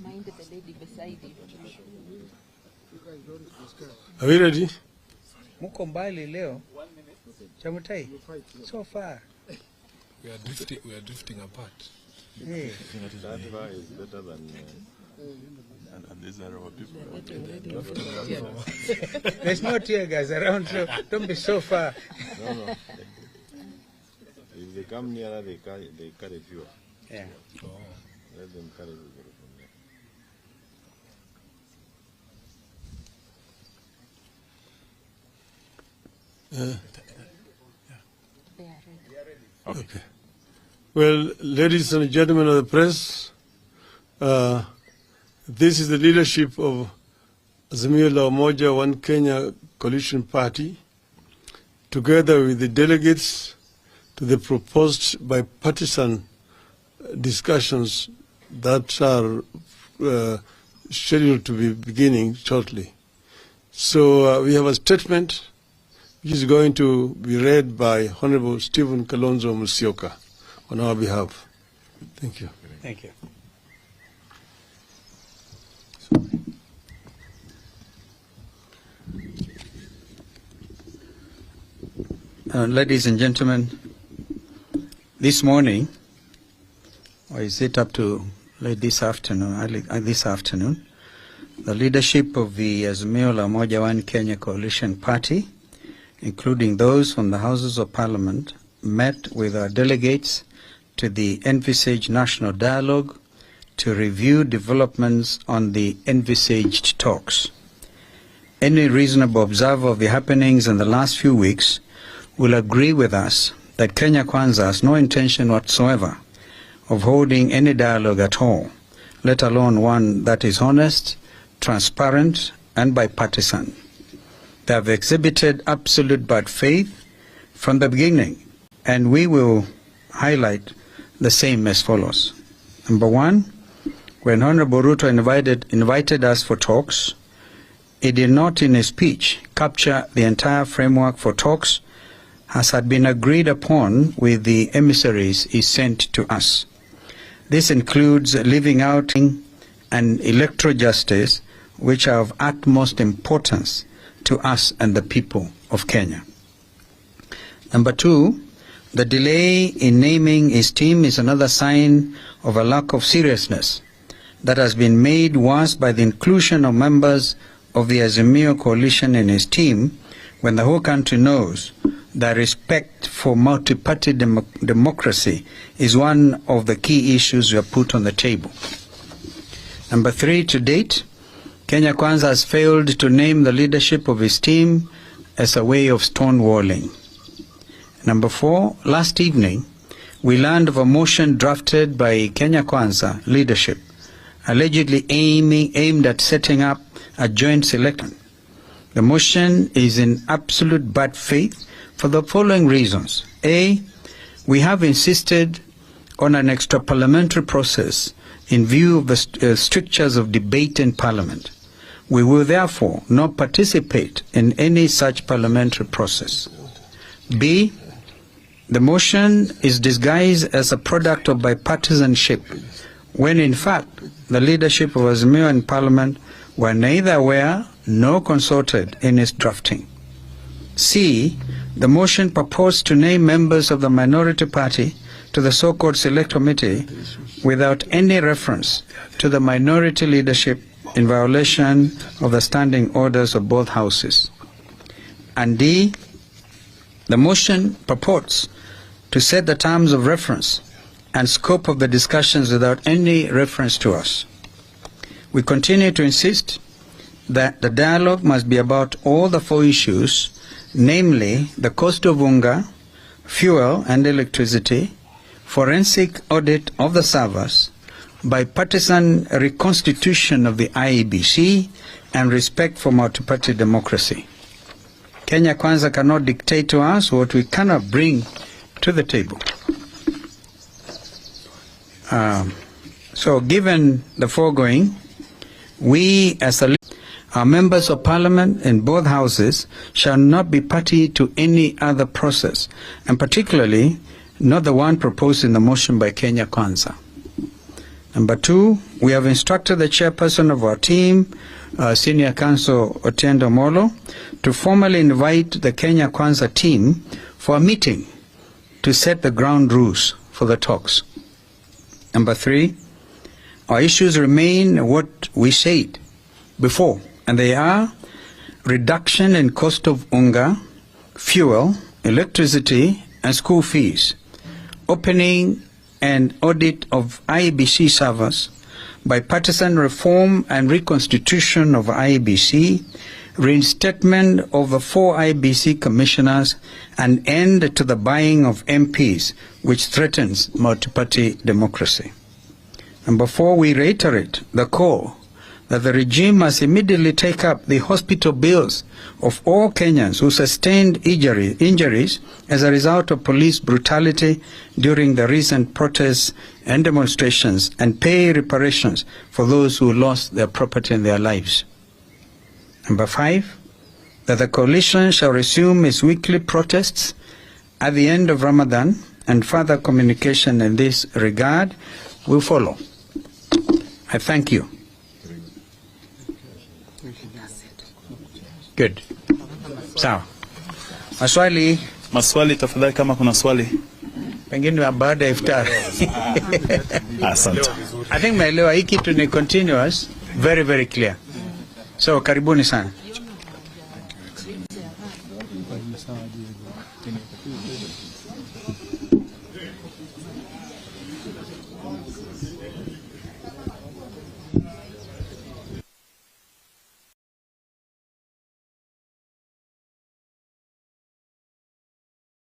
Mind the lady beside you. Are we ready? Mukombali leo. Chamutai. So far. We are drifting apart. Yeah. That far is better than and these are our people. There's no tear gas around, so don't be so far. No. If they come nearer, they carry fuel. Yeah. Oh. Let them carry fuel from there. Okay. Well, ladies and gentlemen of the press, this is the leadership of Azimio la Umoja One Kenya Coalition Party, together with the delegates to the proposed bipartisan discussions that are scheduled to be beginning shortly. So we have a statement which is going to be read by Honorable Stephen Kalonzo Musyoka on our behalf. Thank you. Thank you. Ladies and gentlemen, this morning, or is it up to late this afternoon, the leadership of the Azimio la Umoja One Kenya Coalition Party, including those from the Houses of Parliament, met with our delegates to the envisaged national dialogue to review developments on the envisaged talks. Any reasonable observer of the happenings in the last few weeks will agree with us that Kenya Kwanza has no intention whatsoever of holding any dialogue at all, let alone one that is honest, transparent, and bipartisan. They have exhibited absolute bad faith from the beginning, and we will highlight the same as follows. Number one, when Honorable Ruto invited us for talks, he did not in his speech capture the entire framework for talks as had been agreed upon with the emissaries he sent to us. This includes leaving out and electoral justice, which are of utmost importance to us and the people of Kenya. Number two, the delay in naming his team is another sign of a lack of seriousness that has been made worse by the inclusion of members of the Azimio coalition in his team, when the whole country knows that respect for multi-party democracy is one of the key issues we have put on the table. Number three, to date, Kenya Kwanza has failed to name the leadership of his team as a way of stonewalling. Number four, last evening, we learned of a motion drafted by Kenya Kwanza leadership, allegedly aimed at setting up a joint selection. The motion is in absolute bad faith for the following reasons. A, we have insisted on an extra-parliamentary process in view of the strictures of debate in Parliament. We will therefore not participate in any such parliamentary process. B, the motion is disguised as a product of bipartisanship, when in fact the leadership of Azimio in Parliament were neither aware nor consulted in its drafting. C, the motion proposed to name members of the minority party to the so-called select committee without any reference to the minority leadership, in violation of the standing orders of both houses. And D, the motion purports to set the terms of reference and scope of the discussions without any reference to us. We continue to insist that the dialogue must be about all the four issues, namely the cost of unga, fuel and electricity, forensic audit of the servers, bipartisan reconstitution of the IEBC, and respect for multi-party democracy. Kenya Kwanza cannot dictate to us what we cannot bring to the table. So given the foregoing, we as our members of parliament in both houses shall not be party to any other process, and particularly not the one proposed in the motion by Kenya Kwanza. Number two, we have instructed the chairperson of our team, Senior Counsel Otiendo Molo, to formally invite the Kenya Kwanza team for a meeting to set the ground rules for the talks. Number three, our issues remain what we said before, and they are reduction in cost of unga, fuel, electricity, and school fees, opening and audit of IEBC servers, bipartisan reform and reconstitution of IEBC, reinstatement of the 4 IEBC commissioners, and end to the buying of MPs, which threatens multi-party democracy. Number 4, we reiterate the call that the regime must immediately take up the hospital bills of all Kenyans who sustained injuries as a result of police brutality during the recent protests and demonstrations, and pay reparations for those who lost their property and their lives. Number 5, that the coalition shall resume its weekly protests at the end of Ramadan, and further communication in this regard will follow. I thank you. Good. Sawa. Maswali tafadhali, kama kuna swali. Pengine baada ya iftar. Asante. I think maelewa hii kitu ni continuous, very very clear. So karibuni sana.